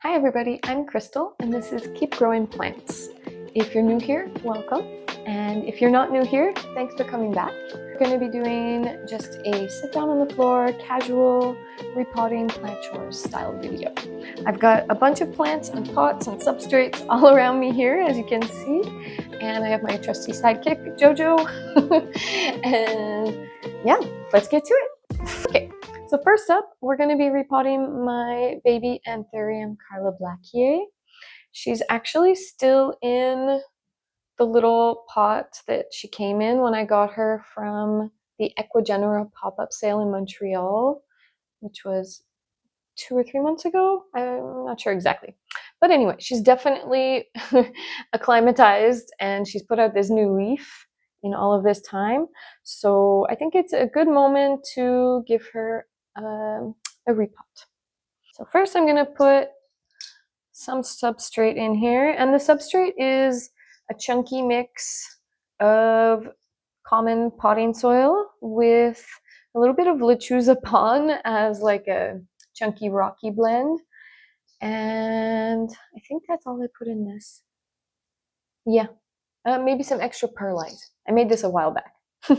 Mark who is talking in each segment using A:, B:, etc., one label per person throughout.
A: Hi everybody, I'm Crystal and this is Keep Growing Plants. If you're new here, welcome. And if you're not new here, thanks for coming back. We're going to be doing just a sit down on the floor, casual repotting plant chores style video. I've got a bunch of plants and pots and substrates all around me here, as you can see. And I have my trusty sidekick, Jojo. And yeah, let's get to it. Okay. So first up, we're going to be repotting my baby Anthurium Carla Blackier. She's actually still in the little pot that she came in when I got her from the Equigenera pop-up sale in Montreal, which was 2 or 3 months ago. I'm not sure exactly. But anyway, she's definitely acclimatized and she's put out this new leaf in all of this time. So I think it's a good moment to give her a repot. So first I'm going to put some substrate in here, and the substrate is a chunky mix of common potting soil with a little bit of lechuza pon as like a chunky rocky blend, and I think that's all I put in this. Yeah, maybe some extra perlite. I made this a while back, so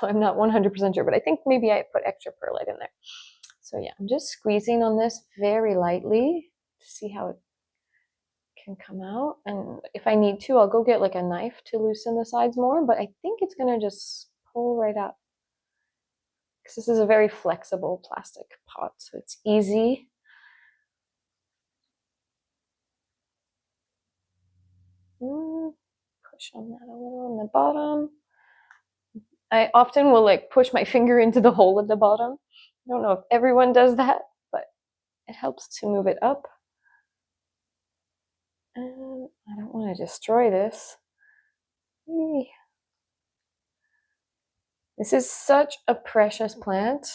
A: I'm not 100% sure, but I think maybe I put extra perlite in there. So yeah, I'm just squeezing on this very lightly to see how it can come out. And if I need to, I'll go get like a knife to loosen the sides more, but I think it's gonna just pull right up. Because this is a very flexible plastic pot, so it's easy. Push on that a little on the bottom. I often will like push my finger into the hole at the bottom. I don't know if everyone does that, but it helps to move it up. And I don't want to destroy this. This is such a precious plant.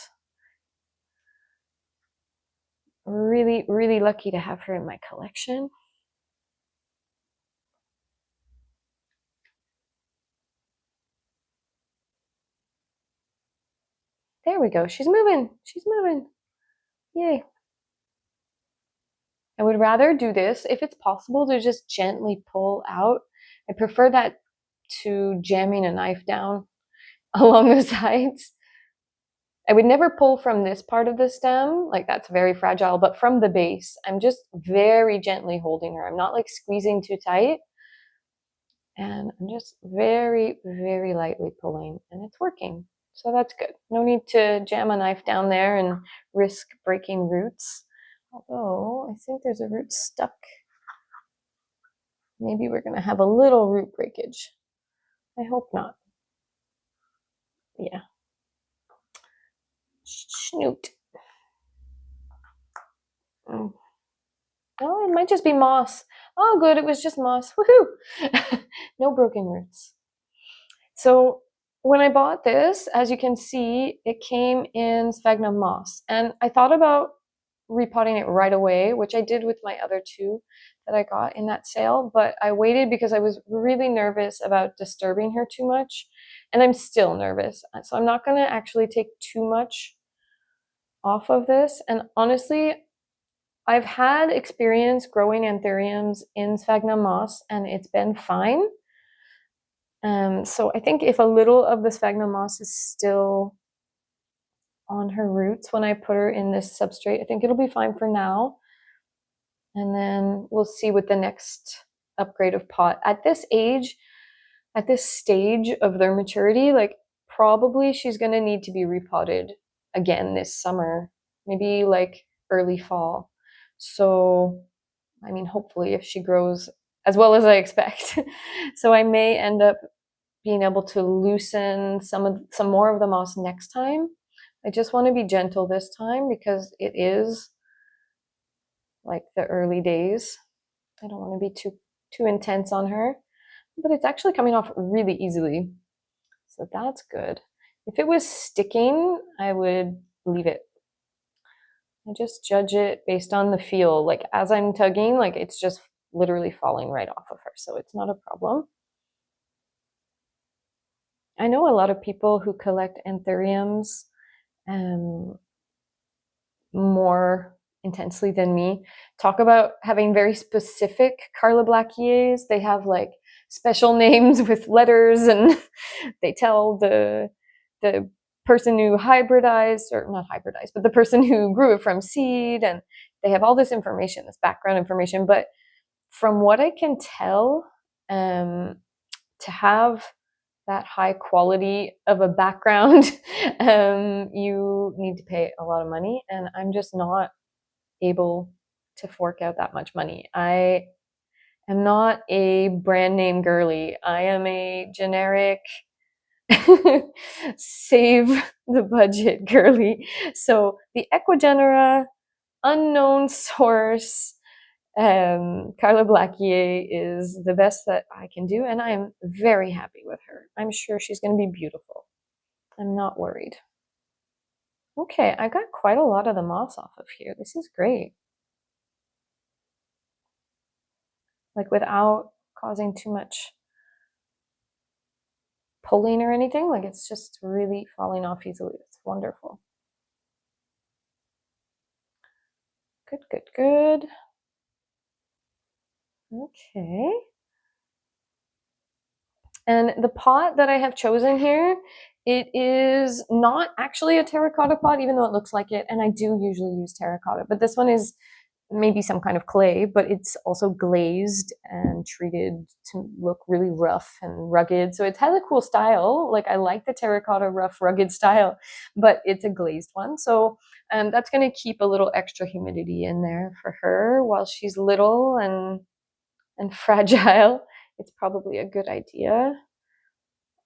A: Really, really lucky to have her in my collection. There we go. She's moving. She's moving. Yay. I would rather do this, if it's possible, to just gently pull out. I prefer that to jamming a knife down along the sides. I would never pull from this part of the stem, like that's very fragile, but from the base, I'm just very gently holding her. I'm not like squeezing too tight. And I'm just very, very lightly pulling, and it's working. So that's good. No need to jam a knife down there and risk breaking roots. Although I think there's a root stuck. Maybe we're going to have a little root breakage. I hope not. Yeah. Snoot. Oh, it might just be moss. Oh, good. It was just moss. Woohoo! No broken roots. So when I bought this, as you can see, it came in sphagnum moss. And I thought about repotting it right away, which I did with my other two that I got in that sale, but I waited because I was really nervous about disturbing her too much, and I'm still nervous. So I'm not going to actually take too much off of this. And honestly, I've had experience growing anthuriums in sphagnum moss, and it's been fine. So I think if a little of the sphagnum moss is still on her roots when I put her in this substrate, I think it'll be fine for now. And then we'll see with the next upgrade of pot. At this age, at this stage of their maturity, like probably she's going to need to be repotted again this summer, maybe like early fall. So, I mean, hopefully if she grows as well as I expect. So I may end up being able to loosen some more of the moss next time. I just want to be gentle this time because it is like the early days. I don't want to be too intense on her, but it's actually coming off really easily. So that's good. If it was sticking, I would leave it. I just judge it based on the feel. Like as I'm tugging, like it's just literally falling right off of her. So it's not a problem. I know a lot of people who collect anthuriums more intensely than me talk about having very specific Carla Blackiers. They have like special names with letters, and they tell the person who hybridized, or not hybridized, but the person who grew it from seed, and they have all this information, this background information. But from what I can tell, to have that high quality of a background, you need to pay a lot of money, and I'm just not able to fork out that much money. I am not a brand name girly. I am a generic save the budget girly. So the Equigenera unknown source, Carla Blackier is the best that I can do, and I am very happy with her. I'm sure she's going to be beautiful. I'm not worried. Okay, I got quite a lot of the moss off of here. This is great. Like without causing too much pulling or anything. Like it's just really falling off easily. It's wonderful. Good, good, good. Okay. And the pot that I have chosen here, it is not actually a terracotta pot, even though it looks like it. And I do usually use terracotta, but this one is maybe some kind of clay, but it's also glazed and treated to look really rough and rugged. So it has a cool style. Like I like the terracotta rough, rugged style, but it's a glazed one. So that's going to keep a little extra humidity in there for her while she's little and fragile. It's probably a good idea.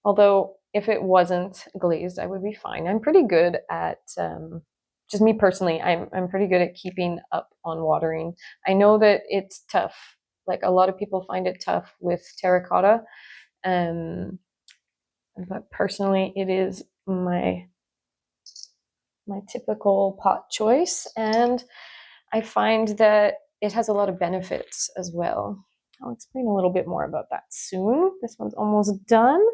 A: Although if it wasn't glazed, I would be fine. I'm pretty good at just me personally, I'm pretty good at keeping up on watering. I know that it's tough. Like a lot of people find it tough with terracotta. But personally, it is my typical pot choice. And I find that it has a lot of benefits as well. I'll explain a little bit more about that soon. This one's almost done.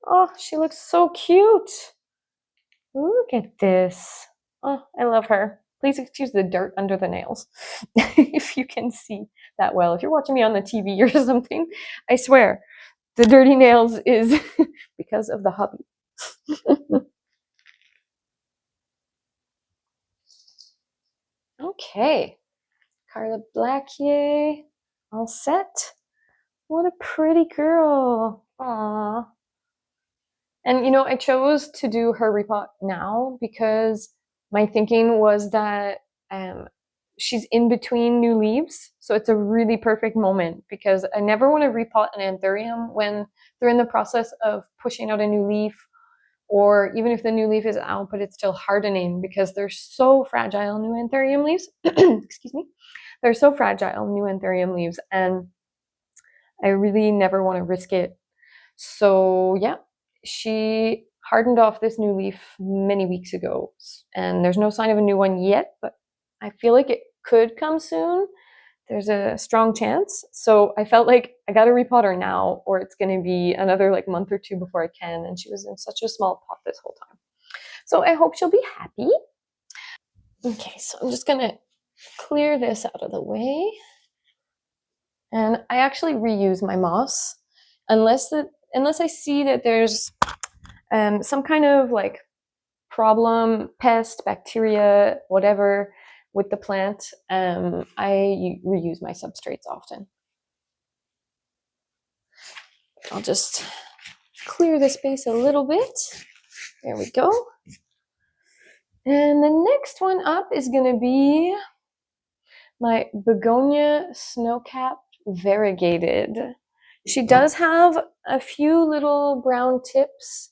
A: Oh, she looks so cute. Look at this. Oh, I love her. Please excuse the dirt under the nails if you can see that well. If you're watching me on the TV or something, I swear the dirty nails is because of the hubby. Okay, Carla Blackier, all set. What a pretty girl. Aww. And you know, I chose to do her repot now because my thinking was that she's in between new leaves. So it's a really perfect moment because I never want to repot an anthurium when they're in the process of pushing out a new leaf, or even if the new leaf is out, but it's still hardening because they're so fragile, new anthurium leaves. Excuse me. They're so fragile, new anthurium leaves. And I really never want to risk it. So yeah, she hardened off this new leaf many weeks ago, and there's no sign of a new one yet, but I feel like it could come soon. There's a strong chance. So I felt like I got to repot her now, or it's going to be another like month or two before I can. And she was in such a small pot this whole time. So I hope she'll be happy. Okay, so I'm just going to clear this out of the way. And I actually reuse my moss unless I see that there's some kind of like problem, pest, bacteria, whatever with the plant. I reuse my substrates often. I'll just clear the space a little bit. There we go. And the next one up is going to be my Begonia Snowcapped Variegated. She does have a few little brown tips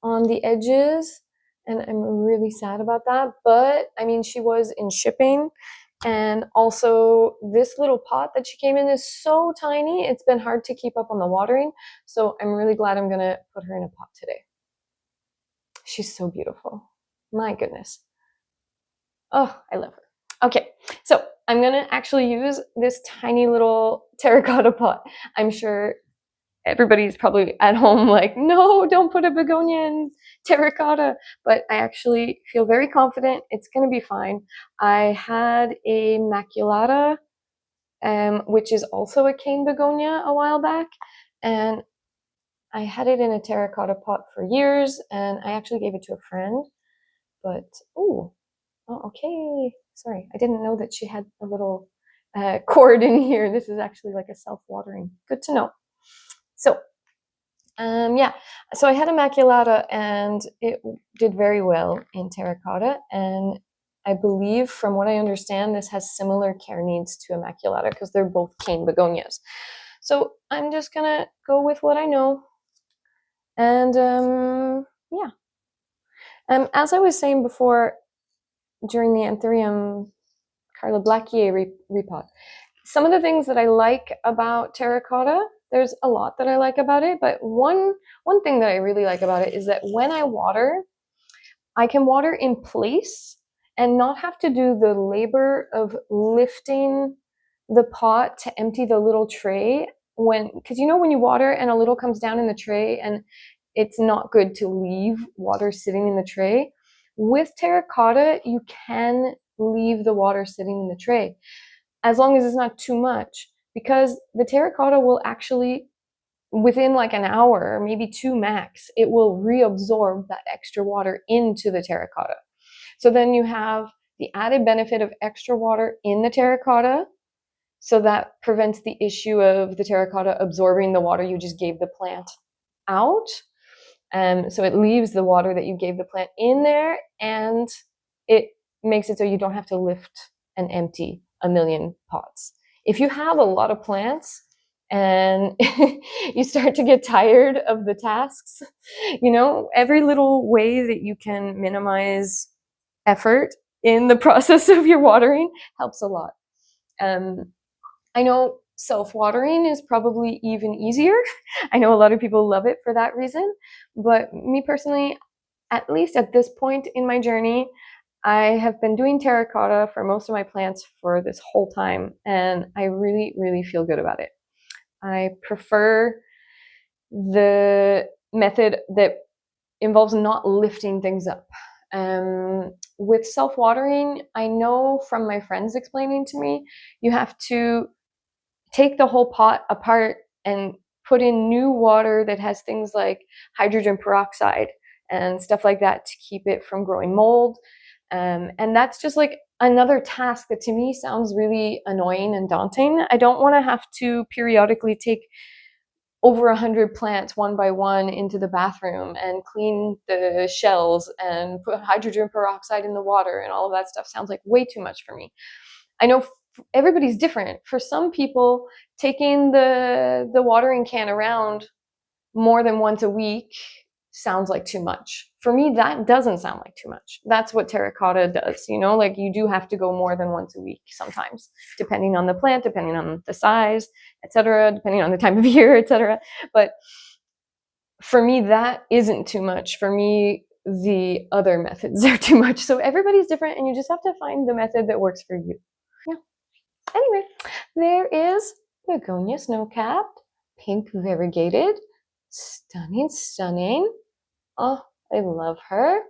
A: on the edges, and I'm really sad about that. But I mean, she was in shipping, and also this little pot that she came in is so tiny, it's been hard to keep up on the watering. So I'm really glad I'm gonna put her in a pot today. She's so beautiful. My goodness. Oh, I love her. Okay, so I'm gonna actually use this tiny little terracotta pot. I'm sure everybody's probably at home like, no, don't put a begonia in terracotta. But I actually feel very confident it's going to be fine. I had a maculata, which is also a cane begonia, a while back, and I had it in a terracotta pot for years, and I actually gave it to a friend. But oh, okay. Sorry, I didn't know that she had a little cord in here. This is actually like a self-watering. Good to know. So, yeah. So I had a maculata, and it did very well in terracotta. And I believe, from what I understand, this has similar care needs to a maculata because they're both cane begonias. So I'm just gonna go with what I know. And yeah. As I was saying before, during the Anthurium Carla Blackier repot, some of the things that I like about terracotta, there's a lot that I like about it, but one thing that I really like about it is that when I water, I can water in place and not have to do the labor of lifting the pot to empty the little tray because you know when you water and a little comes down in the tray, and it's not good to leave water sitting in the tray. With terracotta, you can leave the water sitting in the tray as long as it's not too much, because the terracotta will actually, within like an hour, maybe two max, it will reabsorb that extra water into the terracotta. So then you have the added benefit of extra water in the terracotta, so that prevents the issue of the terracotta absorbing the water you just gave the plant out. So it leaves the water that you gave the plant in there, and it makes it so you don't have to lift and empty a million pots. If you have a lot of plants and you start to get tired of the tasks, you know, every little way that you can minimize effort in the process of your watering helps a lot. I know self-watering is probably even easier. I know a lot of people love it for that reason, but me personally, at least at this point in my journey, I have been doing terracotta for most of my plants for this whole time, and I really, really feel good about it. I prefer the method that involves not lifting things up. With self-watering, I know from my friends explaining to me, you have to take the whole pot apart and put in new water that has things like hydrogen peroxide and stuff like that to keep it from growing mold. And that's just like another task that to me sounds really annoying and daunting. I don't want to have to periodically take over 100 plants one by one into the bathroom and clean the shells and put hydrogen peroxide in the water, and all of that stuff sounds like way too much for me. I know everybody's different. For some people, taking the watering can around more than once a week sounds like too much. For me, that doesn't sound like too much. That's what terracotta does, you know, like you do have to go more than once a week sometimes, depending on the plant, depending on the size, etc., depending on the time of year, etc. But for me, that isn't too much. For me, the other methods are too much. So everybody's different, and you just have to find the method that works for you. Yeah. Anyway, there is Begonia snow-capped, pink variegated. Stunning, stunning. Oh, I love her.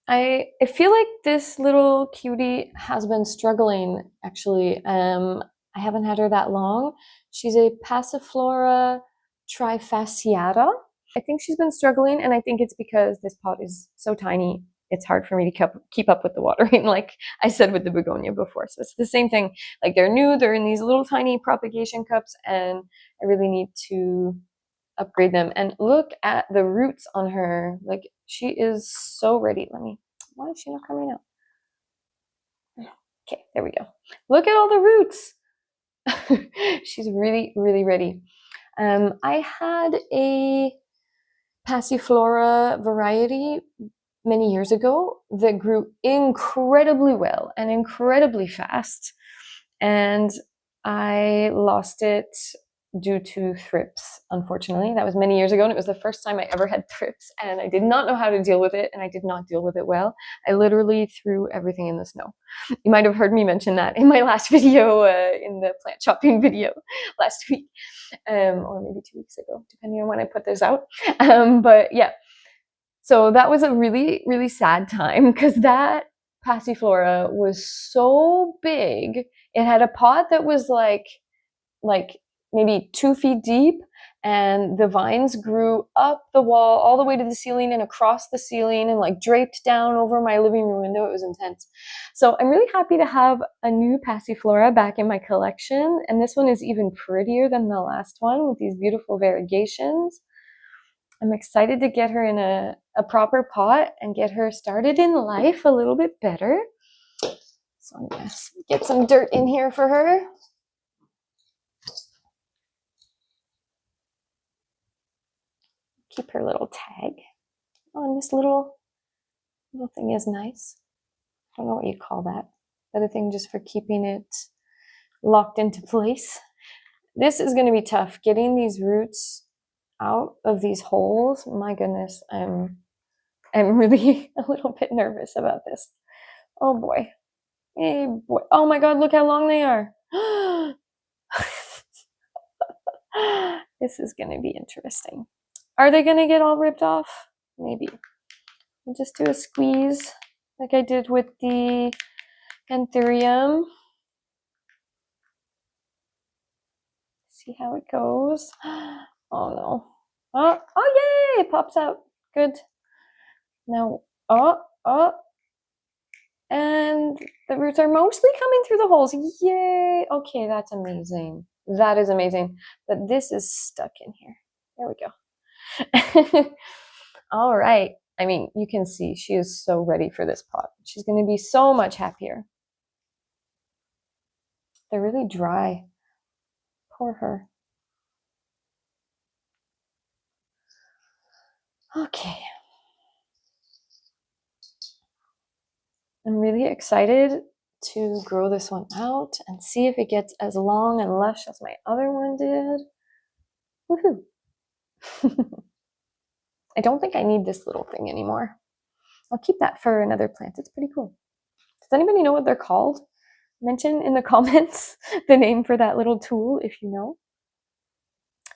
A: I feel like this little cutie has been struggling, actually. I haven't had her that long. She's a Passiflora trifasciata. I think she's been struggling, and I think it's because this pot is so tiny. It's hard for me to keep up with the watering, like I said with the begonia before. So it's the same thing. Like they're new, they're in these little tiny propagation cups, and I really need to upgrade them. And look at the roots on her. Like she is so ready. Why is she not coming out? Okay, there we go. Look at all the roots. She's really, really ready. I had a Passiflora variety many years ago that grew incredibly well and incredibly fast, and I lost it due to thrips, unfortunately. That was many years ago, and it was the first time I ever had thrips, and I did not know how to deal with it, and I did not deal with it well. I literally threw everything in the snow. You might have heard me mention that in my last video, in the plant shopping video last week, or maybe 2 weeks ago, depending on when I put this out. But yeah, so that was a really, really sad time, because that Passiflora was so big. It had a pot that was like maybe 2 feet deep, and the vines grew up the wall all the way to the ceiling and across the ceiling and like draped down over my living room window. It was intense. So I'm really happy to have a new Passiflora back in my collection, and this one is even prettier than the last one with these beautiful variegations. I'm excited to get her in a proper pot and get her started in life a little bit better. So I'm gonna get some dirt in here for her. Keep her little tag. Oh, and this little thing is nice. I don't know what you call that. The other thing just for keeping it locked into place. This is going to be tough, getting these roots out of these holes. My goodness, I'm really a little bit nervous about this. Oh boy. Hey boy. Oh my god, look how long they are. This is going to be interesting. Are they going to get all ripped off? Maybe. I'll just do a squeeze like I did with the Anthurium. See how it goes. Oh no. Oh yay! It pops out. Good. Now, and the roots are mostly coming through the holes. Yay! Okay, that's amazing. That is amazing. But this is stuck in here. There we go. All right. I mean, you can see she is so ready for this pot. She's going to be so much happier. They're really dry. Poor her. Okay. I'm really excited to grow this one out and see if it gets as long and lush as my other one did. Woohoo! I don't think I need this little thing anymore. I'll keep that for another plant. It's pretty cool. Does anybody know what they're called? Mention in the comments the name for that little tool if you know.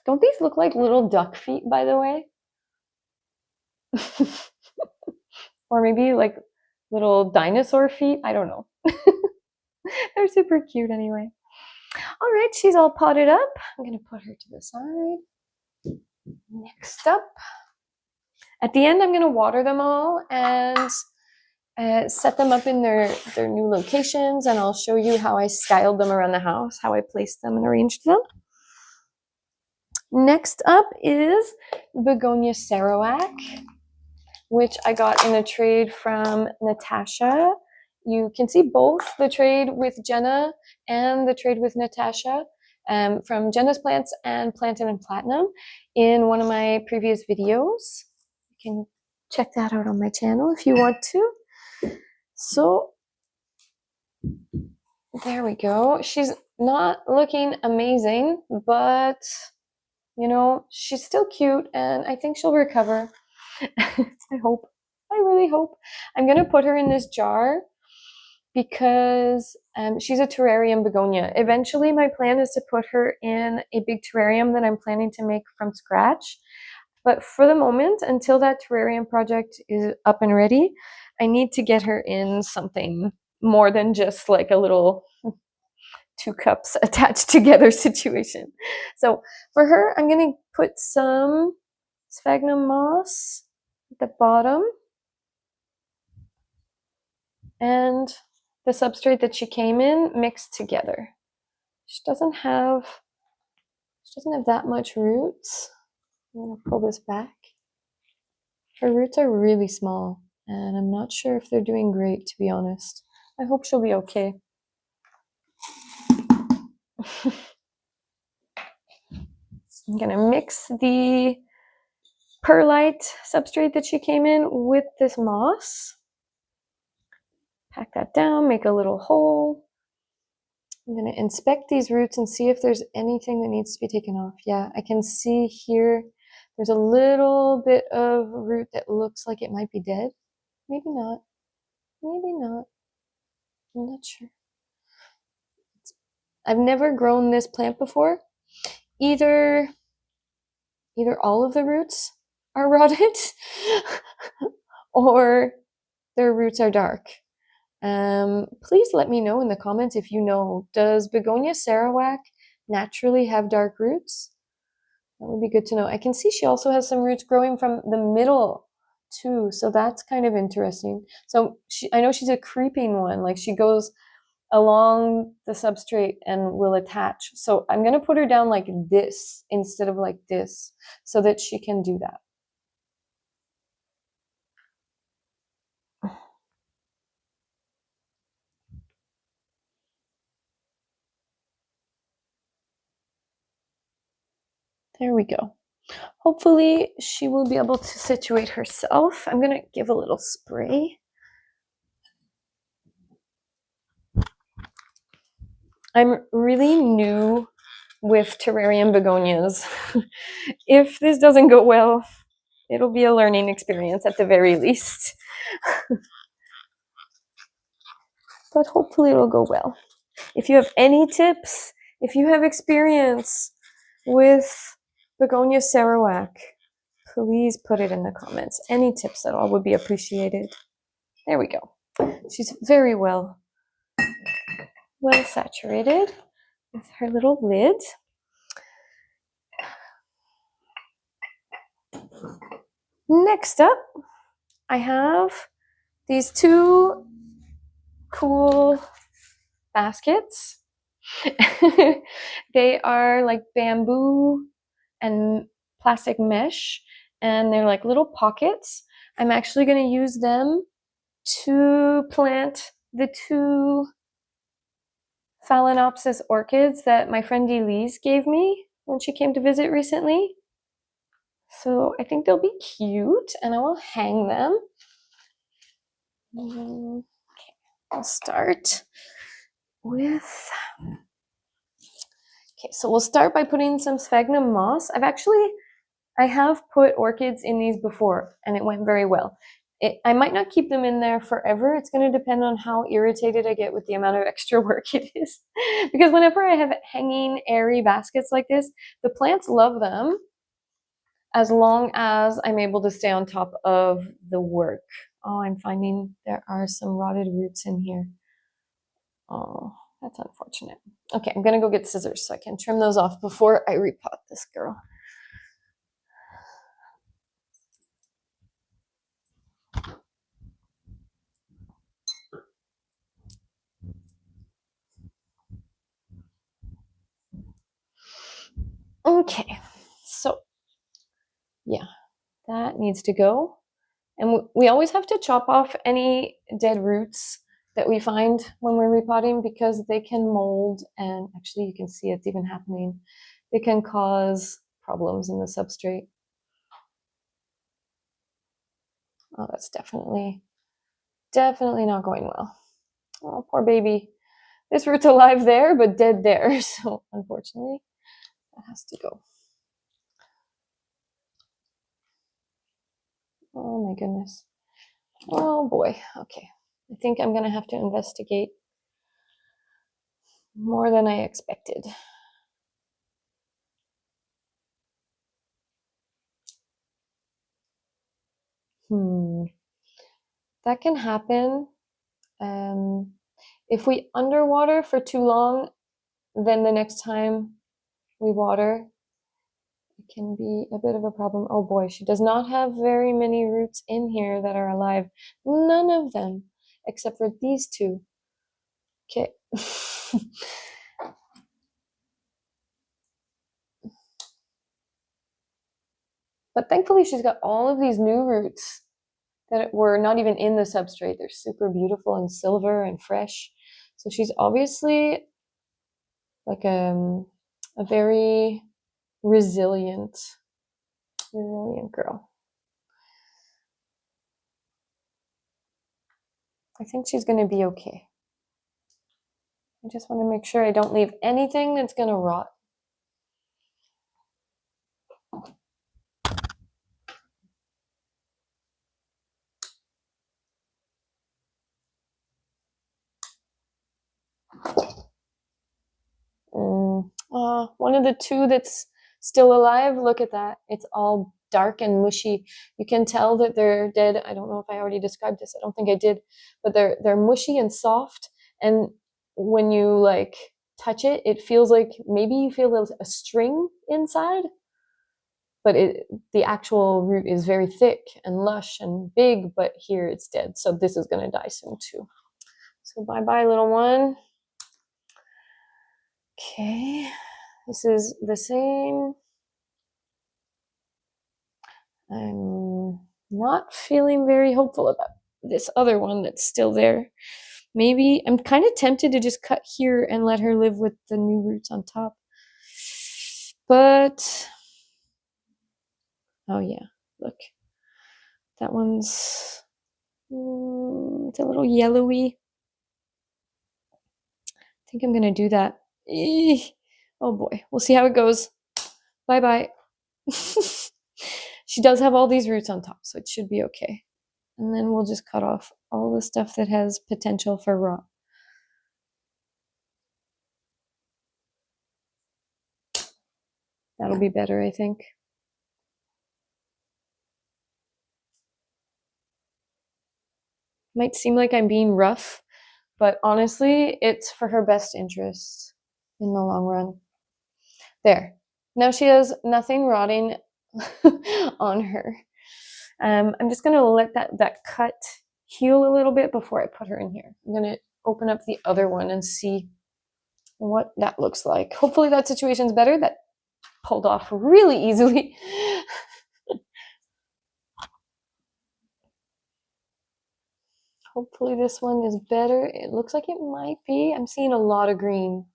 A: Don't these look like little duck feet, by the way? Or maybe like little dinosaur feet? I don't know. They're super cute anyway. All right, she's all potted up. I'm going to put her to the side. Next up, at the end, I'm going to water them all and set them up in their new locations, and I'll show you how I styled them around the house, how I placed them and arranged them. Next up is Begonia Sarawak, which I got in a trade from Natasha. You can see both the trade with Jenna and the trade with Natasha from Jenna's Plants and Planted in Platinum in one of my previous videos. You can check that out on my channel if you want to. So there we go. She's not looking amazing, but you know, she's still cute and I think she'll recover. I hope. I really hope. I'm going to put her in this jar because she's a Terrarium Begonia. Eventually, my plan is to put her in a big terrarium that I'm planning to make from scratch. But for the moment, until that terrarium project is up and ready, I need to get her in something more than just like a little 2 cups attached together situation. So for her, I'm going to put some sphagnum moss at the bottom and the substrate that she came in mixed together. She doesn't have that much roots. I'm going to pull this back. Her roots are really small and I'm not sure if they're doing great, to be honest. I hope she'll be okay. I'm going to mix the perlite substrate that she came in with this moss. Pack that down, make a little hole. I'm going to inspect these roots and see if there's anything that needs to be taken off. Yeah, I can see here there's a little bit of root that looks like it might be dead. Maybe not. Maybe not. I'm not sure. I've never grown this plant before. Either all of the roots are rotted or their roots are dark. Please let me know in the comments if you know, does Begonia Sarawak naturally have dark roots? That would be good to know. I can see she also has some roots growing from the middle too, so that's kind of interesting. So I know she's a creeping one, like she goes along the substrate and will attach. So I'm going to put her down like this instead of like this so that she can do that. There we go. Hopefully she will be able to situate herself. I'm going to give a little spray. I'm really new with terrarium begonias. If this doesn't go well, it'll be a learning experience at the very least. But hopefully it'll go well. If you have any tips, if you have experience with Begonia Sarawak, please put it in the comments. Any tips at all would be appreciated. There we go. She's very well saturated with her little lid. Next up, I have these two cool baskets. They are like bamboo and plastic mesh, and they're like little pockets. I'm actually going to use them to plant the two Phalaenopsis orchids that my friend Elise gave me when she came to visit recently. So I think they'll be cute, and I will hang them. Okay, I'll start with... Okay, so we'll start by putting some sphagnum moss. I have put orchids in these before, and it went very well. I might not keep them in there forever. It's going to depend on how irritated I get with the amount of extra work it is. Because whenever I have hanging airy baskets like this, the plants love them as long as I'm able to stay on top of the work. Oh, I'm finding there are some rotted roots in here. Oh, that's unfortunate. Okay, I'm going to go get scissors so I can trim those off before I repot this girl. Okay, so yeah, that needs to go. And we always have to chop off any dead roots that we find when we're repotting because they can mold, and actually you can see it's even happening. They can cause problems in the substrate. Oh, that's definitely not going well. Oh, poor baby. This root's alive there, but dead there. So unfortunately, that has to go. Oh my goodness. Oh boy. Okay. I think I'm going to have to investigate more than I expected. That can happen. If we underwater for too long, then the next time we water, it can be a bit of a problem. Oh boy, she does not have very many roots in here that are alive. None of them, except for these two. Okay. But thankfully she's got all of these new roots that were not even in the substrate. They're super beautiful and silver and fresh. So she's obviously like a very resilient girl. I think she's going to be okay. I just want to make sure I don't leave anything that's going to rot. One of the two that's still alive, look at that. It's all dark and mushy. You can tell that they're dead. I don't know if I already described this. I don't think I did, but they're mushy and soft. And when you like touch it, it feels like maybe you feel a string inside, but the actual root is very thick and lush and big, but here it's dead. So this is going to die soon too. So bye-bye, little one. Okay, this is the same. I'm not feeling very hopeful about this other one that's still there. Maybe I'm kind of tempted to just cut here and let her live with the new roots on top. But, oh yeah, look. That one's, it's a little yellowy. I think I'm going to do that. Oh boy, we'll see how it goes. Bye-bye. She does have all these roots on top, so it should be okay. And then we'll just cut off all the stuff that has potential for rot. That'll be better, I think. Might seem like I'm being rough, but honestly, it's for her best interest in the long run. There. Now she has nothing rotting on her. I'm just going to let that cut heal a little bit before I put her in here. I'm going to open up the other one and see what that looks like. Hopefully that situation's better. That pulled off really easily. Hopefully this one is better. It looks like it might be. I'm seeing a lot of green.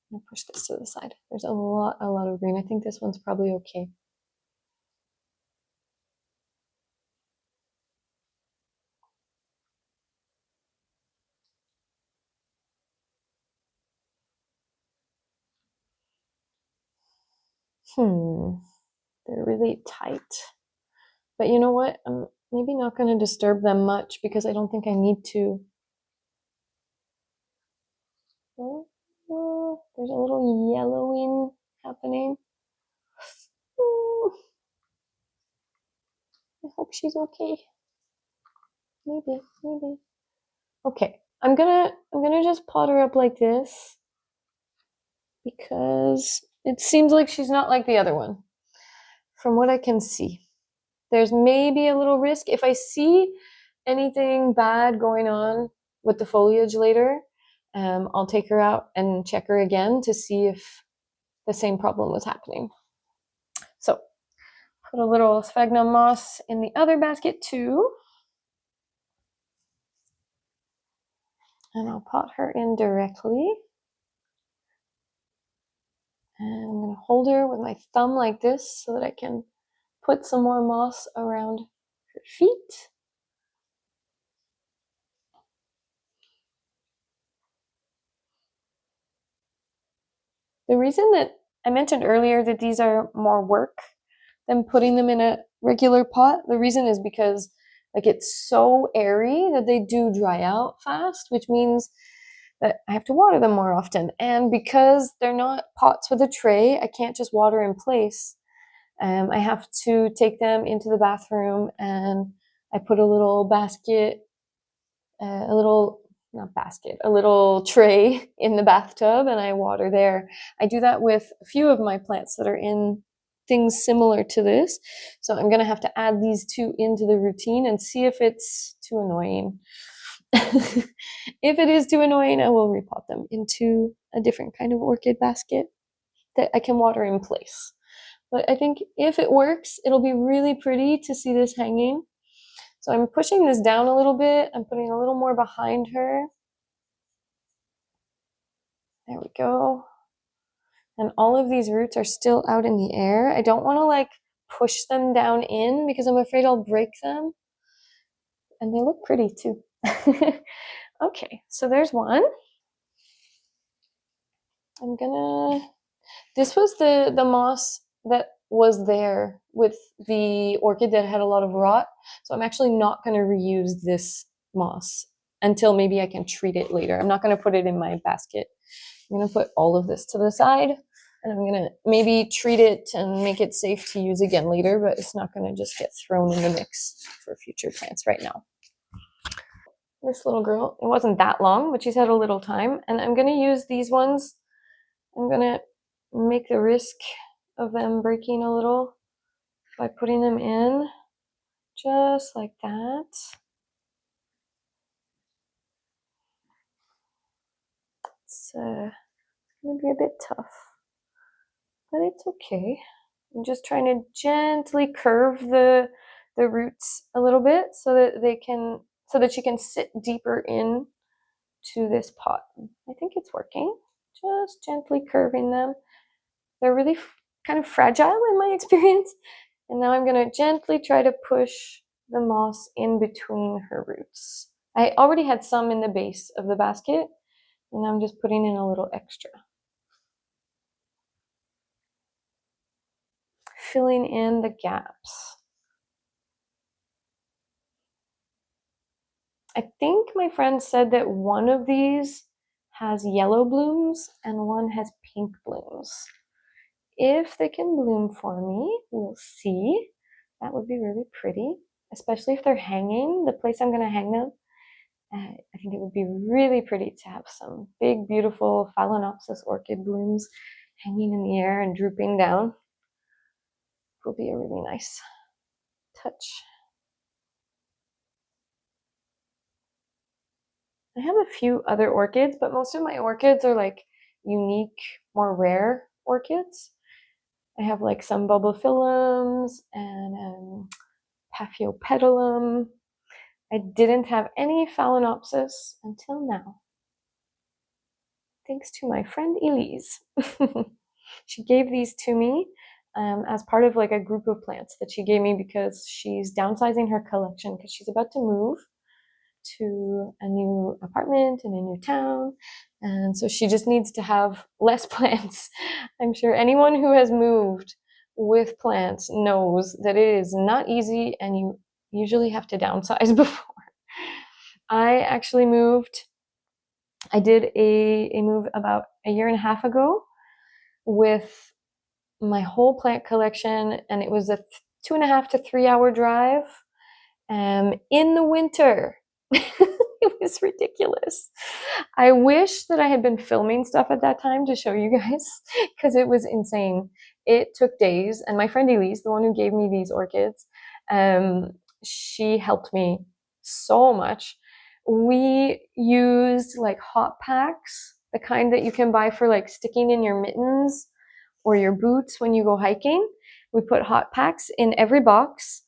A: I'm gonna push this to the side. There's a lot of green. I think this one's probably okay. They're really tight. But you know what? I'm maybe not going to disturb them much because I don't think I need to. There's a little yellowing happening. I hope she's okay. Maybe. Okay, I'm gonna just pot her up like this because it seems like she's not like the other one. From what I can see, there's maybe a little risk. If I see anything bad going on with the foliage later, I'll take her out and check her again to see if the same problem was happening. So put a little sphagnum moss in the other basket too. And I'll pot her in directly. And I'm going to hold her with my thumb like this so that I can put some more moss around her feet. The reason that I mentioned earlier that these are more work than putting them in a regular pot, the reason is because like it's so airy that they do dry out fast, which means that I have to water them more often. And because they're not pots with a tray, I can't just water in place. I have to take them into the bathroom and I put a little basket, a little tray in the bathtub and I water there. I do that with a few of my plants that are in things similar to this. So I'm going to have to add these two into the routine and see if it's too annoying. If it is too annoying, I will repot them into a different kind of orchid basket that I can water in place. But I think if it works, it'll be really pretty to see this hanging. So I'm pushing this down a little bit. I'm putting a little more behind her. There we go. And all of these roots are still out in the air. I don't want to like push them down in because I'm afraid I'll break them. And they look pretty too. Okay, so there's one. this was the moss that was there with the orchid that had a lot of rot. So I'm actually not gonna reuse this moss until maybe I can treat it later. I'm not gonna put it in my basket. I'm gonna put all of this to the side and I'm gonna maybe treat it and make it safe to use again later, but it's not gonna just get thrown in the mix for future plants right now. This little girl, it wasn't that long, but she's had a little time, and I'm gonna use these ones. I'm gonna make the risk of them breaking a little by putting them in just like that. It's gonna be a bit tough, but it's okay. I'm just trying to gently curve the roots a little bit so that she can sit deeper in to this pot. I think it's working. Just gently curving them. They're really kind of fragile in my experience. And now I'm gonna gently try to push the moss in between her roots. I already had some in the base of the basket, and I'm just putting in a little extra. Filling in the gaps. I think my friend said that one of these has yellow blooms and one has pink blooms. If they can bloom for me, we'll see. That would be really pretty, especially if they're hanging, the place I'm gonna hang them. I think it would be really pretty to have some big, beautiful Phalaenopsis orchid blooms hanging in the air and drooping down. It will be a really nice touch. I have a few other orchids, but most of my orchids are like unique, more rare orchids. I have like some bulbophyllums and Paphiopedilum. I didn't have any Phalaenopsis until now. Thanks to my friend Elise. She gave these to me as part of like a group of plants that she gave me because she's downsizing her collection because she's about to move to a new apartment in a new town. And so she just needs to have less plants. I'm sure anyone who has moved with plants knows that it is not easy and you usually have to downsize before. I actually moved. I did a move about a year and a half ago with my whole plant collection, and it was a 2.5 to 3 hour drive in the winter. It was ridiculous. I wish that I had been filming stuff at that time to show you guys because it was insane. It took days, and my friend Elise, the one who gave me these orchids, she helped me so much. We used like hot packs, the kind that you can buy for like sticking in your mittens or your boots when you go hiking. We put hot packs in every box,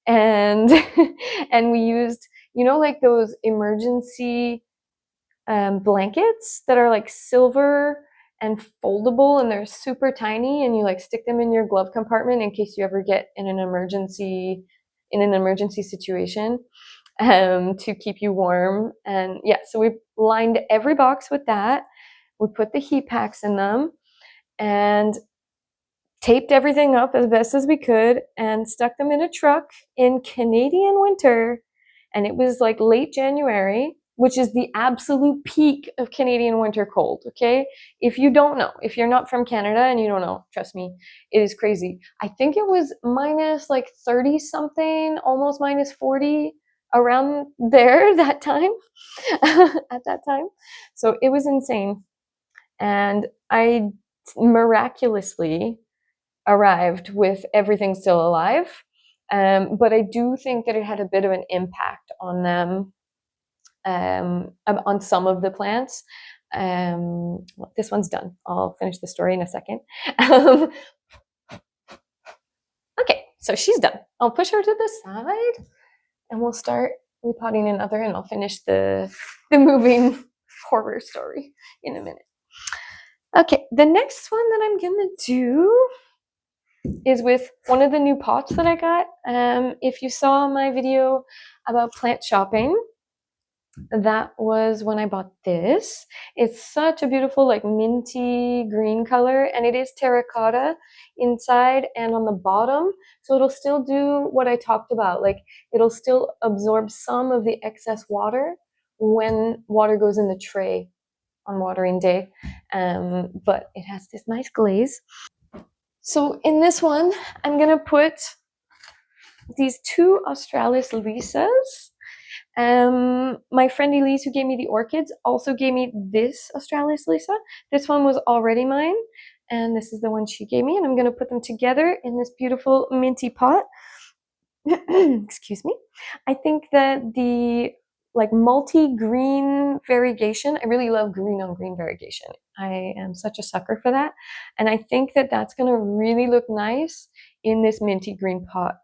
A: and and we used, you know, like those emergency blankets that are like silver and foldable, and they're super tiny, and you like stick them in your glove compartment in case you ever get in an emergency situation to keep you warm. And yeah, so we lined every box with that. We put the heat packs in them and taped everything up as best as we could and stuck them in a truck in Canadian winter. And it was like late January, which is the absolute peak of Canadian winter cold, okay? If you don't know, if you're not from Canada and you don't know, trust me, it is crazy. I think it was minus like 30 something, almost minus 40 around there that time, at that time. So it was insane. And I miraculously arrived with everything still alive. But I do think that it had a bit of an impact on them, on some of the plants. Well, this one's done. I'll finish the story in a second. Okay, so she's done. I'll push her to the side and we'll start repotting another, and I'll finish the moving horror story in a minute. Okay, the next one that I'm gonna do is with one of the new pots that I got. If you saw my video about plant shopping, that was when I bought this. It's such a beautiful like minty green color, and it is terracotta inside and on the bottom, so it'll still do what I talked about, like it'll still absorb some of the excess water when water goes in the tray on watering day, but it has this nice glaze. So in this one I'm gonna put these two Australis Lisas. My friend Elise, who gave me the orchids, also gave me this Australis Lisa. This one was already mine, and this is the one she gave me, and I'm going to put them together in this beautiful minty pot. Excuse me. I think that the like multi-green variegation, I really love green on green variegation. I am such a sucker for that, and I think that that's going to really look nice in this minty green pot,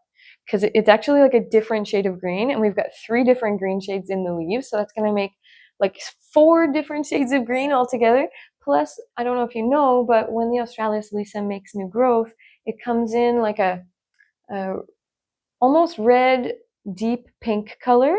A: because it's actually like a different shade of green, and we've got 3 different green shades in the leaves, so that's going to make like 4 different shades of green altogether. Plus, I don't know if you know, but when the Australis Lisa makes new growth, it comes in like a almost red, deep pink color,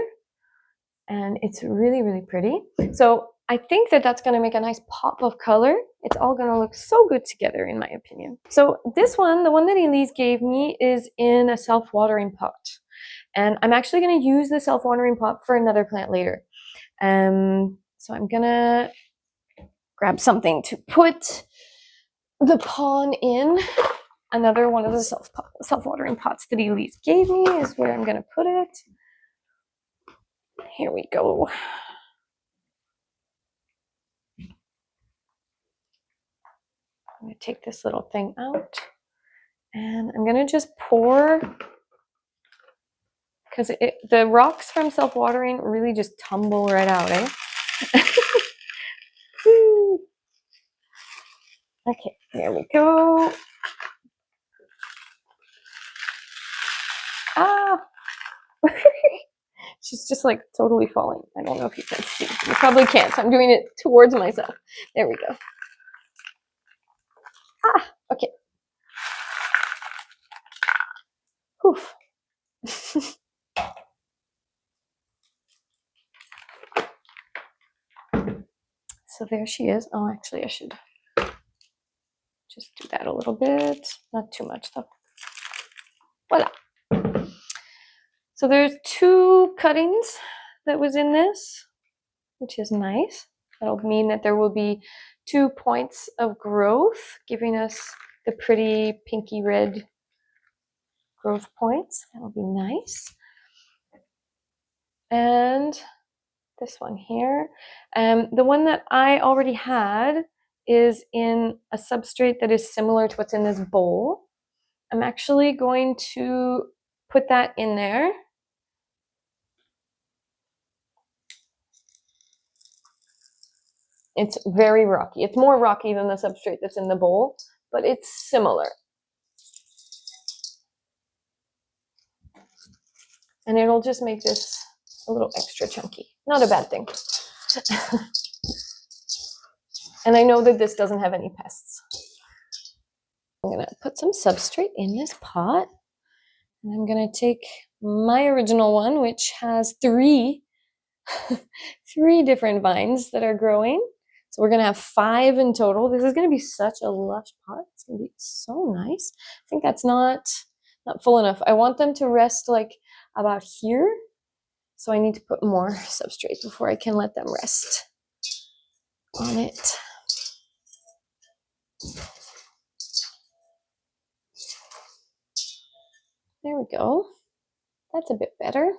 A: and it's really, really pretty. So I think that that's going to make a nice pop of color. It's all going to look so good together, in my opinion. So this one, the one that Elise gave me, is in a self-watering pot. And I'm actually going to use the self-watering pot for another plant later. So I'm going to grab something to put the pon in. Another one of the self-watering pots that Elise gave me is where I'm going to put it. Here we go. I'm going to take this little thing out, and I'm going to just pour, because the rocks from self-watering really just tumble right out, eh? Okay, here we go. Ah! She's just like totally falling. I don't know if you can see. You probably can't. I'm doing it towards myself. There we go. Ah, okay. Oof. So there she is. Oh, actually, I should just do that a little bit. Not too much, though. Voila. So there's 2 cuttings that was in this, which is nice. That'll mean that there will be 2 points of growth, giving us the pretty pinky red growth points. That'll be nice. And this one here. The one that I already had is in a substrate that is similar to what's in this bowl. I'm actually going to put that in there. It's very rocky. It's more rocky than the substrate that's in the bowl, but it's similar. And it'll just make this a little extra chunky. Not a bad thing. And I know that this doesn't have any pests. I'm gonna put some substrate in this pot, and I'm gonna take my original one, which has 3 different vines that are growing. So we're gonna have 5 in total. This is gonna be such a lush pot. It's gonna be so nice. I think that's not full enough. I want them to rest like about here. So I need to put more substrate before I can let them rest on it. There we go. That's a bit better.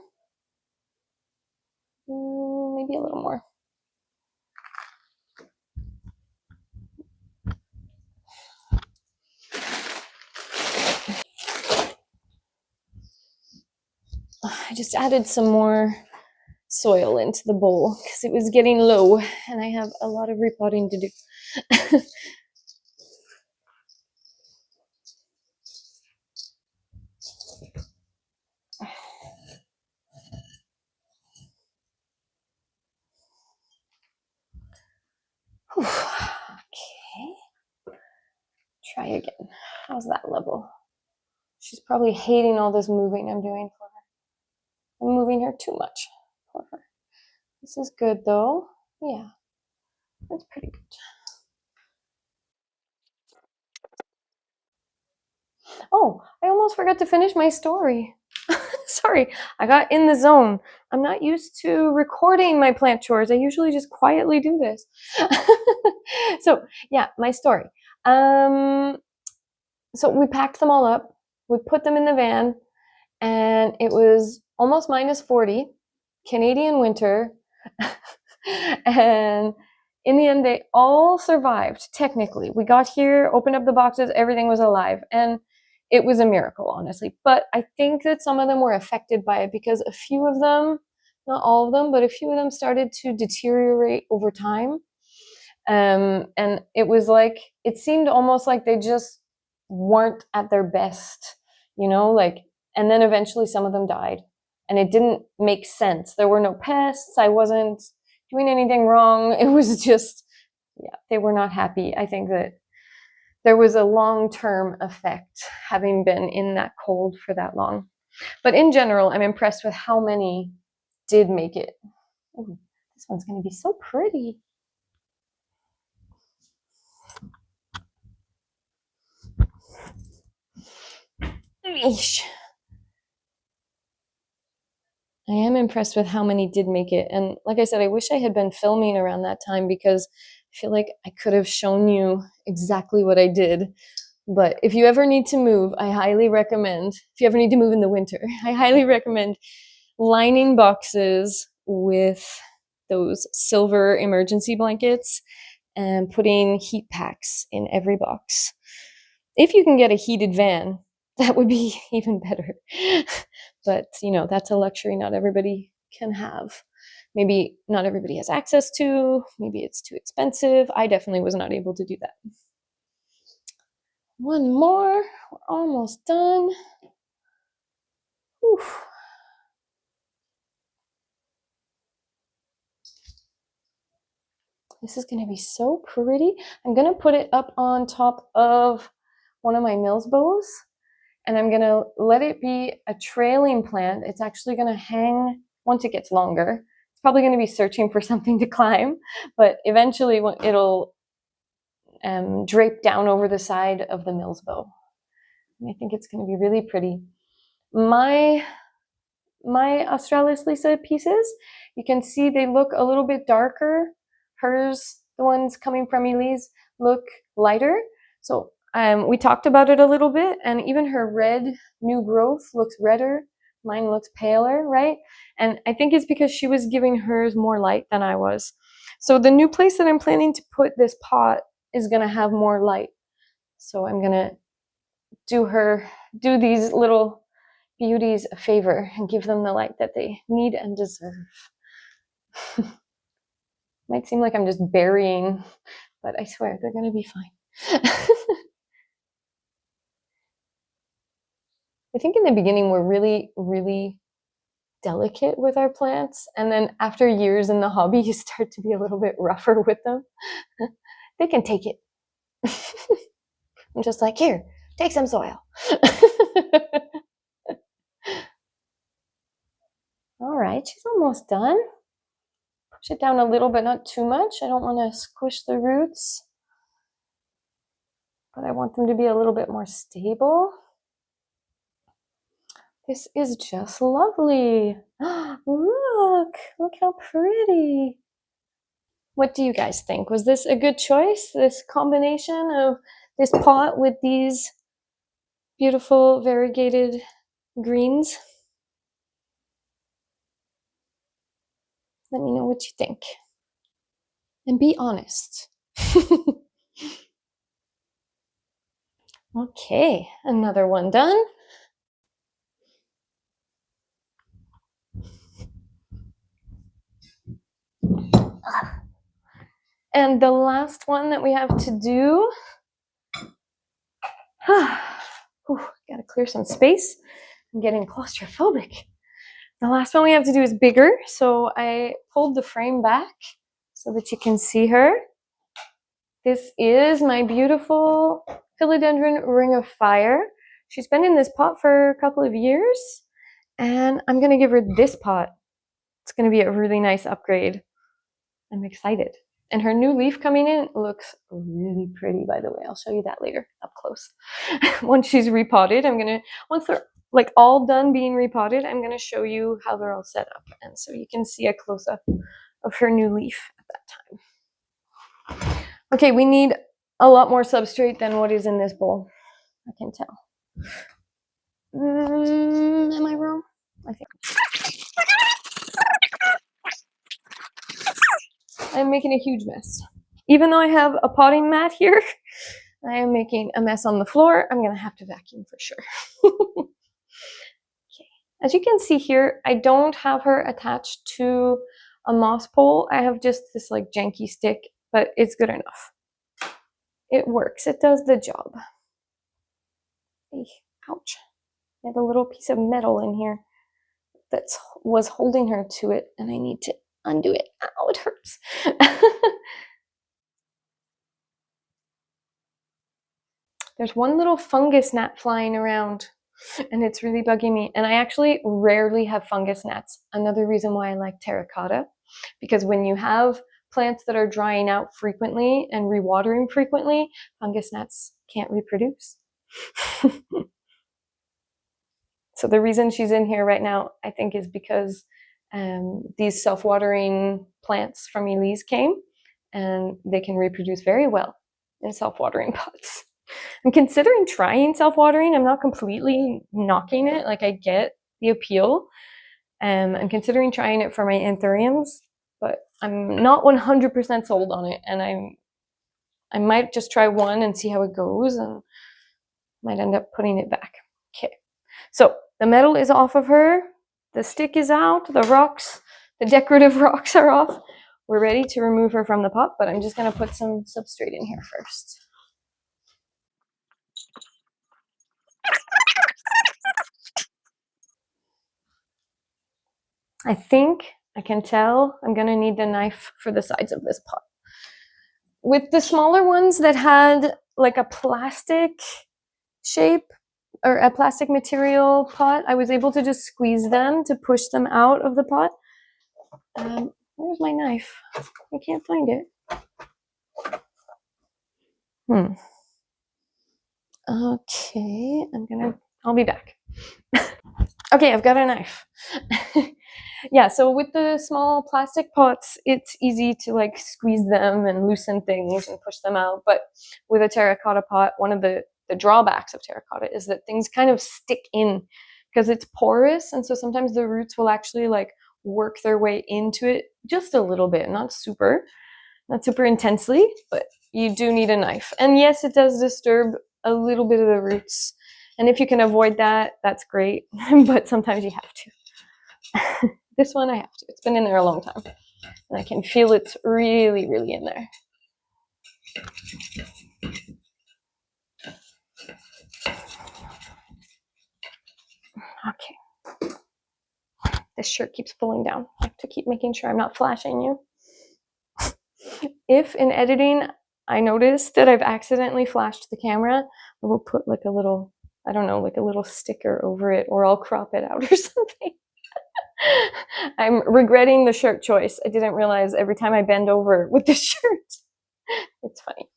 A: Maybe a little more. I just added some more soil into the bowl because it was getting low and I have a lot of repotting to do. Okay, try again. How's that level? She's probably hating all this moving I'm doing for her. I'm moving her too much for her. This is good though. Yeah, that's pretty good. Oh, I almost forgot to finish my story. Sorry, I got in the zone. I'm not used to recording my plant chores. I usually just quietly do this. So yeah, my story. So we packed them all up. We put them in the van, and it was almost -40, Canadian winter. And in the end, they all survived, technically. We got here, opened up the boxes, everything was alive. And it was a miracle, honestly. But I think that some of them were affected by it because a few of them, not all of them, but a few of them started to deteriorate over time. And it was like, it seemed almost like they just weren't at their best, you know, like, and then eventually some of them died. And it didn't make sense. There were no pests. I wasn't doing anything wrong. It was just, yeah, they were not happy. I think that there was a long-term effect having been in that cold for that long. But in general, I'm impressed with how many did make it. Ooh, this one's going to be so pretty. Eesh. I am impressed with how many did make it. And like I said, I wish I had been filming around that time because I feel like I could have shown you exactly what I did. But if you ever need to move, I highly recommend, if you ever need to move in the winter, I highly recommend lining boxes with those silver emergency blankets and putting heat packs in every box. If you can get a heated van, that would be even better. But, you know, that's a luxury not everybody can have. Maybe not everybody has access to, maybe it's too expensive. I definitely was not able to do that. One more, we're almost done. Whew. This is gonna be so pretty. I'm gonna put it up on top of one of my Mills bows, and I'm gonna let it be a trailing plant. It's actually gonna hang once it gets longer. It's probably gonna be searching for something to climb, but eventually it'll drape down over the side of the Mills bow. And I think it's gonna be really pretty. My Australis Lisa pieces, you can see they look a little bit darker. Hers, the ones coming from Elise, look lighter. So we talked about it a little bit, and even her red new growth looks redder. Mine looks paler, right? And I think it's because she was giving hers more light than I was. So the new place that I'm planning to put this pot is gonna have more light. So I'm gonna do these little beauties a favor and give them the light that they need and deserve. Might seem like I'm just burying, but I swear they're gonna be fine. I think in the beginning we're really, really delicate with our plants, and then after years in the hobby, you start to be a little bit rougher with them. They can take it. I'm just like, here, take some soil. All right, she's almost done. Push it down a little, but not too much. I don't want to squish the roots, but I want them to be a little bit more stable. This is just lovely. Look how pretty. What do you guys think? Was this a good choice? This combination of this pot with these beautiful variegated greens? Let me know what you think. And be honest. Okay, another one done. And the last one that we have to do, gotta clear some space. I'm getting claustrophobic. The last one we have to do is bigger, so I pulled the frame back so that you can see her. This is my beautiful philodendron ring of fire. She's been in this pot for a couple of years, and I'm gonna give her this pot It's going to be a really nice upgrade. I'm excited. And her new leaf coming in looks really pretty, by the way. I'll show you that later up close. Once she's repotted, once they're like all done being repotted, I'm going to show you how they're all set up. And so you can see a close-up of her new leaf at that time. Okay, we need a lot more substrate than what is in this bowl. I can tell. Am I wrong? I think. I'm making a huge mess. Even though I have a potting mat here, I am making a mess on the floor. I'm going to have to vacuum for sure. Okay. As you can see here, I don't have her attached to a moss pole. I have just this like janky stick, but it's good enough. It works. It does the job. Ouch. I have a little piece of metal in here that was holding her to it, and I need to undo it. Ow, it hurts. There's one little fungus gnat flying around, and it's really bugging me. And I actually rarely have fungus gnats. Another reason why I like terracotta, because when you have plants that are drying out frequently and rewatering frequently, fungus gnats can't reproduce. So the reason she's in here right now, I think, is because these self-watering plants from Elise came, and they can reproduce very well in self-watering pots. I'm considering trying self-watering. I'm not completely knocking it. Like, I get the appeal. I'm considering trying it for my anthuriums, but I'm not 100% sold on it. And I might just try one and see how it goes, and might end up putting it back. Okay, so the metal is off of her. The stick is out. The rocks, the decorative rocks are off. We're ready to remove her from the pot, but I'm just going to put some substrate in here first. I think I can tell I'm going to need the knife for the sides of this pot. With the smaller ones that had like a plastic shape or a plastic material pot, I was able to just squeeze them to push them out of the pot. Where's my knife? I can't find it. Okay, I'll be back. Okay, I've got a knife. Yeah, so with the small plastic pots, it's easy to like squeeze them and loosen things and push them out. But with a terracotta pot, one of the drawbacks of terracotta is that things kind of stick in because it's porous. And so sometimes the roots will actually like work their way into it just a little bit, not super intensely, but you do need a knife. And yes, it does disturb a little bit of the roots. And if you can avoid that, that's great. But sometimes you have to. This one I have to. It's been in there a long time. And I can feel it's really, really in there. Okay. This shirt keeps pulling down. I have to keep making sure I'm not flashing you. If in editing I notice that I've accidentally flashed the camera, I will put like a little, I don't know, like a little sticker over it, or I'll crop it out or something. I'm regretting the shirt choice. I didn't realize every time I bend over with this shirt. It's funny.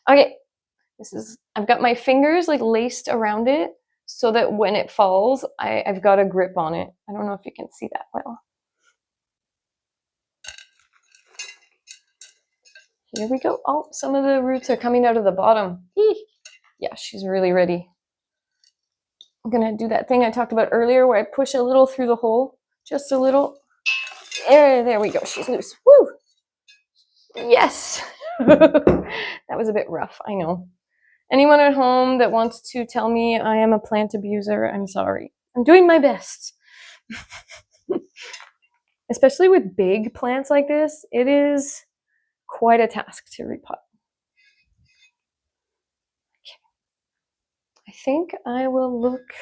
A: Okay, I've got my fingers like laced around it so that when it falls, I've got a grip on it. I don't know if you can see that well. Here we go. Oh, some of the roots are coming out of the bottom. Yeah, she's really ready. I'm gonna do that thing I talked about earlier where I push a little through the hole, just a little. There we go. She's loose. Woo! Yes. That was a bit rough, I know. Anyone at home that wants to tell me I am a plant abuser, I'm sorry. I'm doing my best. Especially with big plants like this, it is quite a task to repot. Okay. I think I will look.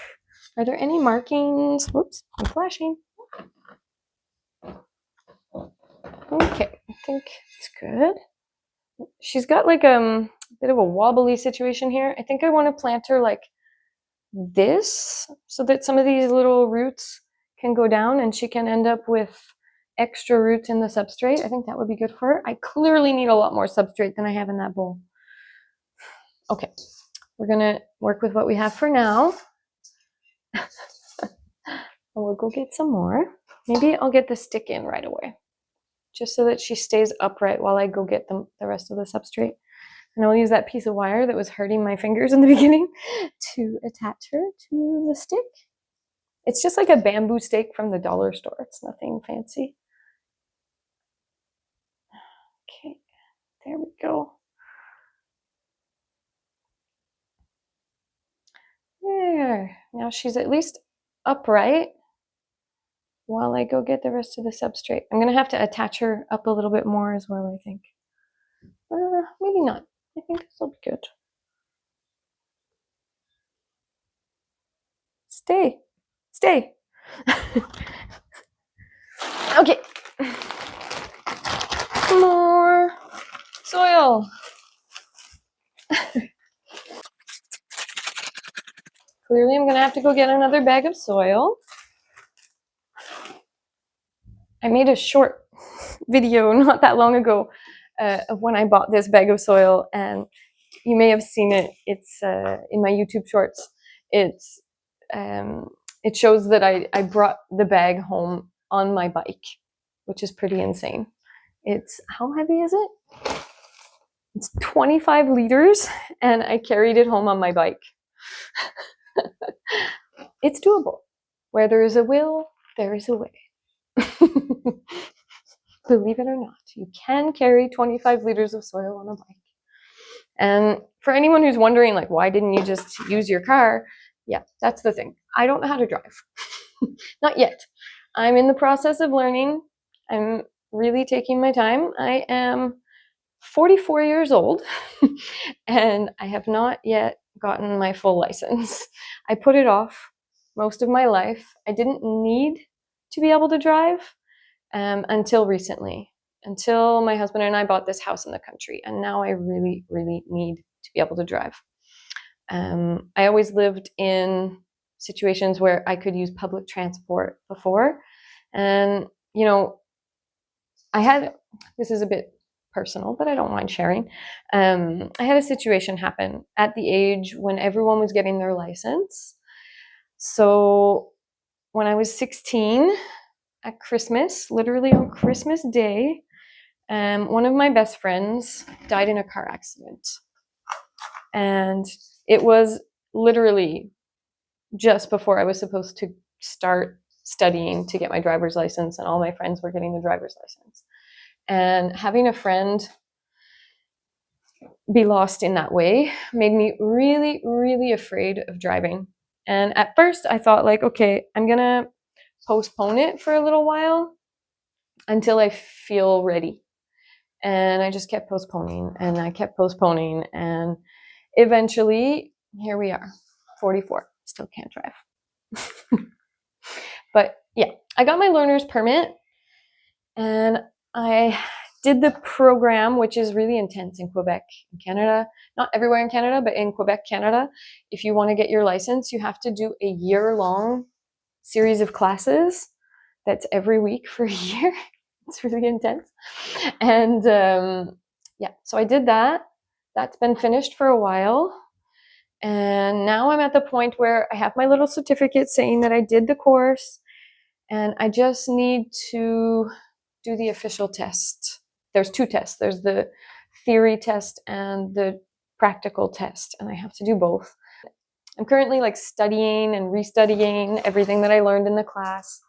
A: Are there any markings? Whoops, I'm flashing. Okay, I think it's good. She's got like a bit of a wobbly situation here. I think I want to plant her like this so that some of these little roots can go down and she can end up with extra roots in the substrate. I think that would be good for her. I clearly need a lot more substrate than I have in that bowl. Okay, we're gonna work with what we have for now. We'll go get some more. Maybe I'll get the stick in right away, just so that she stays upright while I go get the rest of the substrate. And I'll use that piece of wire that was hurting my fingers in the beginning to attach her to the stick. It's just like a bamboo stake from the dollar store. It's nothing fancy. Okay, there we go. There. Now she's at least upright while I go get the rest of the substrate. I'm going to have to attach her up a little bit more as well, I think. Maybe not. I think this will be good. Stay. Stay. Okay. More soil. Clearly, I'm going to have to go get another bag of soil. I made a short video not that long ago of when I bought this bag of soil, and you may have seen it. It's in my YouTube shorts. It shows that I brought the bag home on my bike, which is pretty insane. It's, how heavy is it? It's 25 liters, and I carried it home on my bike. It's doable. Where there is a will, there is a way. Believe it or not, you can carry 25 liters of soil on a bike. And for anyone who's wondering, like, why didn't you just use your car? Yeah, that's the thing. I don't know how to drive. Not yet. I'm in the process of learning. I'm really taking my time. I am 44 years old and I have not yet gotten my full license. I put it off most of my life. I didn't need to be able to drive until recently, until my husband and I bought this house in the country, and now I really, really need to be able to drive. I always lived in situations where I could use public transport before, and you know, this is a bit personal, but I don't mind sharing. I had a situation happen at the age when everyone was getting their license. So when I was 16, at Christmas, literally on Christmas Day, one of my best friends died in a car accident. And it was literally just before I was supposed to start studying to get my driver's license, and all my friends were getting the driver's license. And having a friend be lost in that way made me really, really afraid of driving. And at first I thought, like, okay, I'm gonna postpone it for a little while until I feel ready. And I just kept postponing, and I kept postponing, and eventually here we are, 44, still can't drive. But yeah, I got my learner's permit, and I did the program, which is really intense in Quebec, in Canada. Not everywhere in Canada, but in Quebec, Canada. If you want to get your license, you have to do a year-long series of classes that's every week for a year. It's really intense. And yeah, so I did that. That's been finished for a while. And now I'm at the point where I have my little certificate saying that I did the course, and I just need to do the official test. There's two tests. There's the theory test and the practical test, and I have to do both. I'm currently like studying and restudying everything that I learned in the class,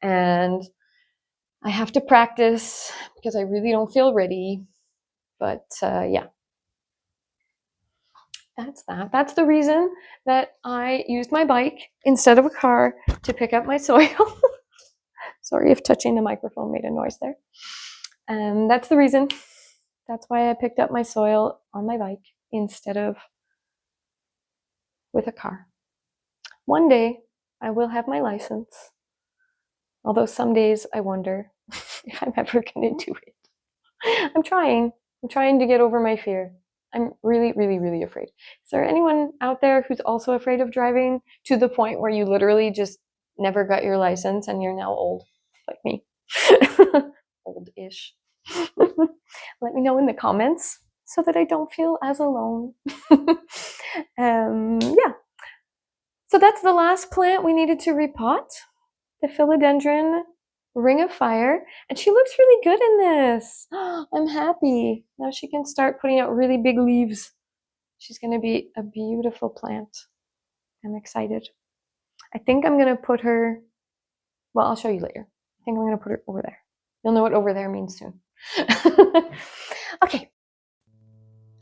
A: and I have to practice because I really don't feel ready. But yeah, that's that. That's the reason that I used my bike instead of a car to pick up my soil. Sorry if touching the microphone made a noise there. That's the reason. That's why I picked up my soil on my bike instead of with a car. One day I will have my license, although some days I wonder if I'm ever going to do it. I'm trying to get over my fear. I'm really, really, really afraid. Is there anyone out there who's also afraid of driving to the point where you literally just never got your license and you're now old, like me. Old-ish. Let me know in the comments so that I don't feel as alone. Yeah. So that's the last plant we needed to repot, the philodendron ring of fire, and she looks really good in this. I'm happy. Now she can start putting out really big leaves. She's going to be a beautiful plant. I'm excited. I think I'm going to put her, well, I'll show you later. I think I'm going to put her over there. You'll know what over there means soon. Okay.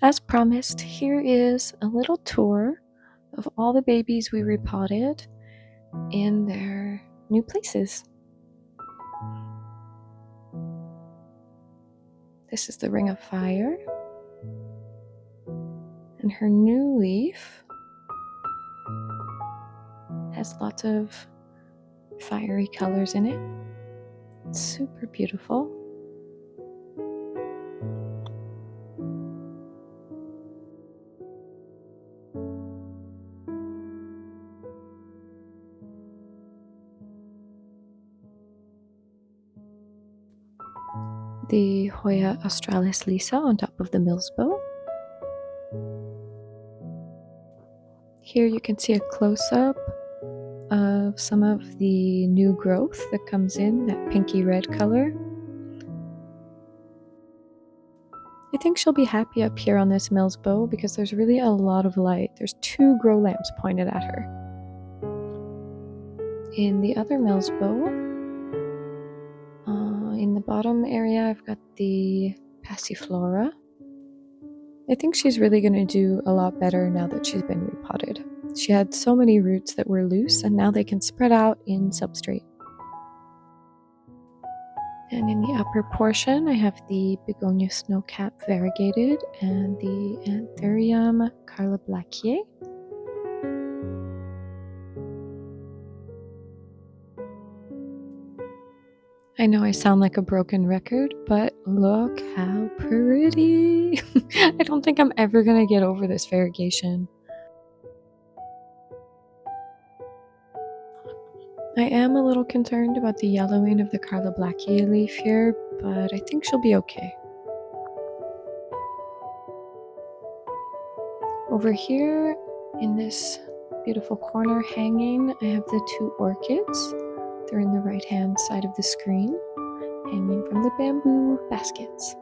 A: As promised, here is a little tour of all the babies we repotted in their new places. This is the ring of fire. And her new leaf has lots of fiery colors in it. It's super beautiful. The Hoya australis lisa on top of the millsbow. Here you can see a close-up of some of the new growth that comes in, that pinky red color. I think she'll be happy up here on this millsbow because there's really a lot of light. There's 2 grow lamps pointed at her. In the other millsbow, in the bottom area, I've got the Passiflora. I think she's really going to do a lot better now that she's been repotted. She had so many roots that were loose, and now they can spread out in substrate. And in the upper portion, I have the Begonia snowcap variegated and the Anthurium Carla Blackier. I know I sound like a broken record, but look how pretty. I don't think I'm ever gonna get over this variegation. I am a little concerned about the yellowing of the Carla Blackier leaf here, but I think she'll be okay. Over here in this beautiful corner hanging, I have the 2 orchids. They're in the right-hand side of the screen, hanging from the bamboo baskets.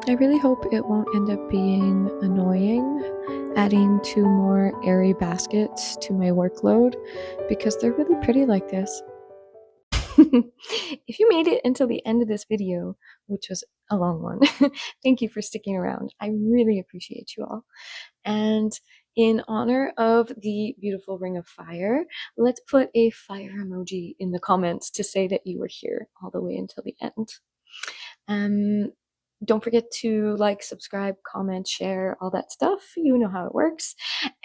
A: I really hope it won't end up being annoying adding 2 more airy baskets to my workload because they're really pretty like this. If you made it until the end of this video, which was a long one, thank you for sticking around. I really appreciate you all. And in honor of the beautiful ring of fire, let's put a fire emoji in the comments to say that you were here all the way until the end. Don't forget to like, subscribe, comment, share, all that stuff. You know how it works.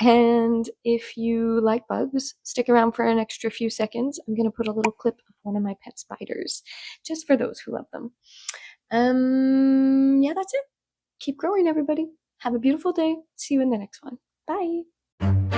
A: And if you like bugs, stick around for an extra few seconds. I'm going to put a little clip of one of my pet spiders, just for those who love them. Yeah, that's it. Keep growing, everybody. Have a beautiful day. See you in the next one. Bye.